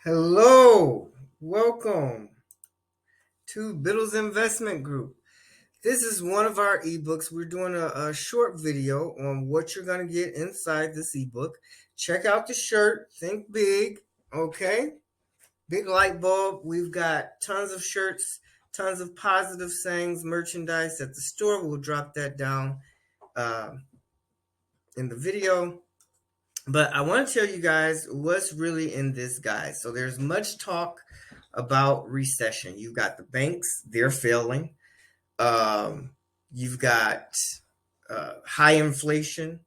Hello, welcome to Biddles Investment Group. This is one of our ebooks. We're doing a short video on what you're going to get inside this ebook. Check out the shirt, think big, okay? Big light bulb. We've got tons of shirts, tons of positive sayings, merchandise at the store. We'll drop that down uh, in the video. But I want to tell you guys what's really in this guide. So there's much talk about recession. You've got the banks, they're failing. Um, you've got high inflation.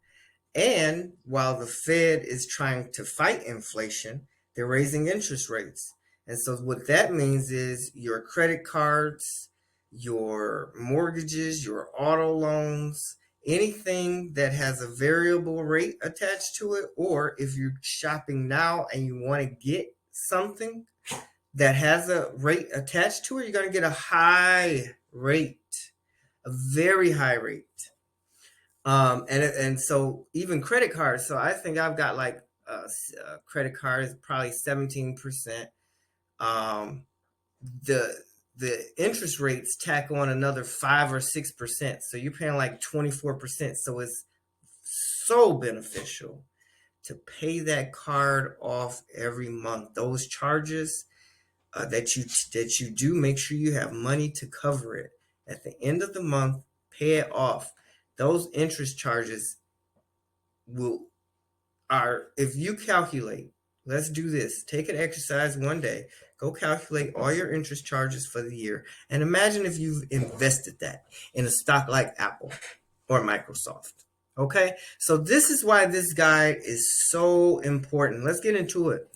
And while the Fed is trying to fight inflation, they're raising interest rates. And so what that means is your credit cards, your mortgages, your auto loans, anything that has a variable rate attached to it, or if you're shopping now and you want to get something that has a rate attached to it, you're going to get a high rate, a very high rate. And so even credit cards. So I think I've got like credit cards, probably 17%. Um, the interest rates tack on another 5 or 6%. So you're paying like 24%. So it's so beneficial to pay that card off every month. Those charges that you do, make sure you have money to cover it. At the end of the month, pay it off. Those interest charges if you calculate, let's do this. Take an exercise one day. Go calculate all your interest charges for the year. And imagine if you've invested that in a stock like Apple or Microsoft. Okay? So this is why this guide is so important. Let's get into it.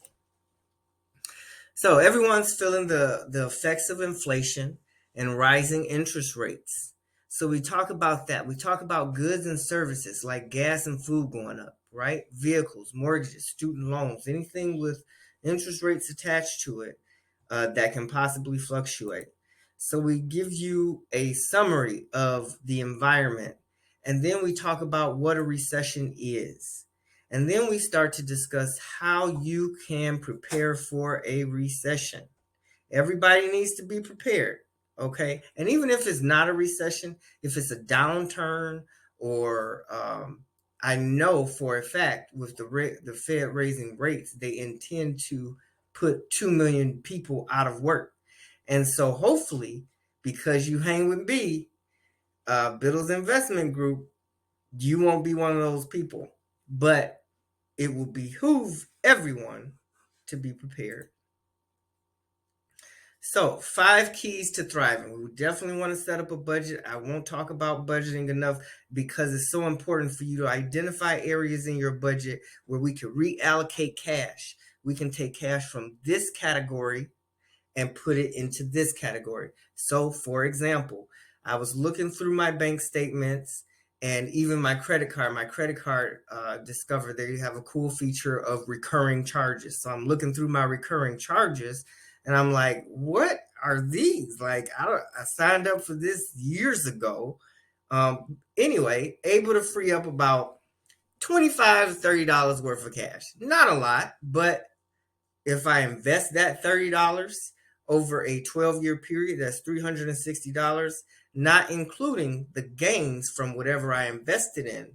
So everyone's feeling the effects of inflation and rising interest rates. So we talk about that. We talk about goods and services like gas and food going up, right? Vehicles, mortgages, student loans, anything with interest rates attached to it that can possibly fluctuate. So we give you a summary of the environment, and then we talk about what a recession is. And then we start to discuss how you can prepare for a recession. Everybody needs to be prepared, okay? And even if it's not a recession, if it's a downturn, or I know for a fact with the Fed raising rates, they intend to put 2 million people out of work. And so hopefully, because you hang with me, Biddles Investment Group, you won't be one of those people. But it will behoove everyone to be prepared. So 5 keys to thriving. We definitely want to set up a budget. I won't talk about budgeting enough because it's so important for you to identify areas in your budget where we can reallocate cash. We can take cash from this category and put it into this category. So for example, I was looking through my bank statements and even my credit card discovered they have a cool feature of recurring charges. So I'm looking through my recurring charges and I'm like, what are these? Like, I signed up for this years ago. Anyway, able to free up about $25 to $30 worth of cash. Not a lot, but if I invest that $30 over a 12-year period, that's $360, not including the gains from whatever I invested in,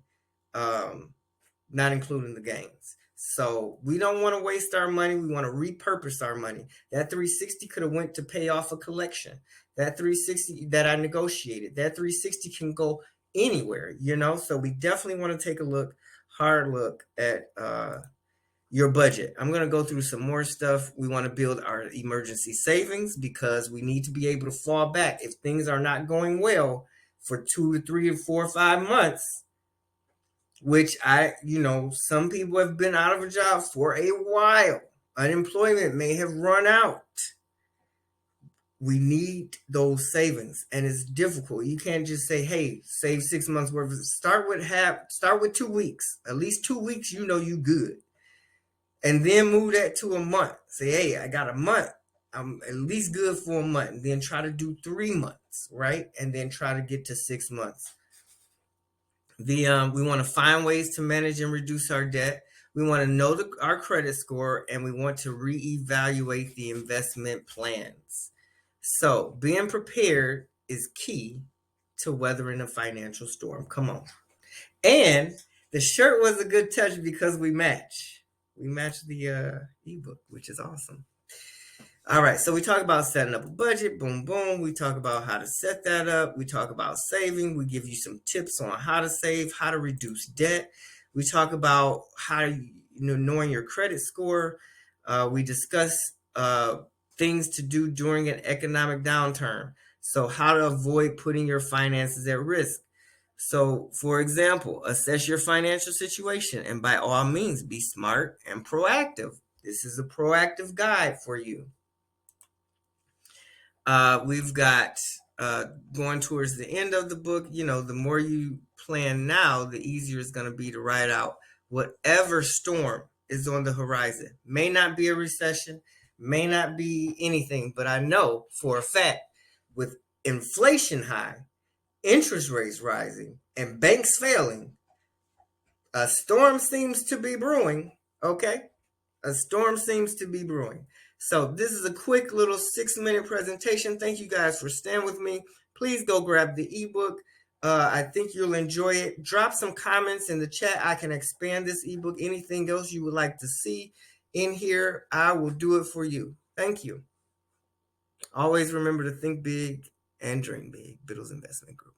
not including the gains. So we don't want to waste our money. We want to repurpose our money. That 360 could have went to pay off a collection. That 360 that I negotiated, that 360 can go anywhere, So we definitely want to take a hard look at your budget. I'm going to go through some more stuff. We want to build our emergency savings because we need to be able to fall back if things are not going well for 2 to 3 or 4 or 5 months, which some people have been out of a job for a while. Unemployment may have run out. We need those savings, and it's difficult. You can't just say, hey, save 6 months worth. Start with 2 weeks. At least 2 weeks, you good. And then move that to a month. Say, hey, I got a month. I'm at least good for a month. And then try to do 3 months, right? And then try to get to 6 months. We want to find ways to manage and reduce our debt. We want to know our credit score, and we want to reevaluate the investment plans. So being prepared is key to weathering a financial storm. Come on. And the shirt was a good touch because we match. We match the ebook, which is awesome. All right, so we talk about setting up a budget, boom, boom. We talk about how to set that up. We talk about saving. We give you some tips on how to save, how to reduce debt. We talk about how knowing your credit score. We discuss things to do during an economic downturn. So how to avoid putting your finances at risk. So, for example, assess your financial situation and by all means be smart and proactive. This is a proactive guide for you. We've got going towards the end of the book. The more you plan now, the easier it's going to be to ride out whatever storm is on the horizon. May not be a recession, may not be anything, but I know for a fact with inflation high, interest rates rising, and banks failing, a storm seems to be brewing. Okay? A storm seems to be brewing. So this is a quick little 6-minute presentation. Thank you guys for staying with me. Please go grab the ebook. I think you'll enjoy it. Drop some comments in the chat. I can expand this ebook. Anything else you would like to see in here, I will do it for you. Thank you. Always remember to think big and dream big. Biddles Investment Group.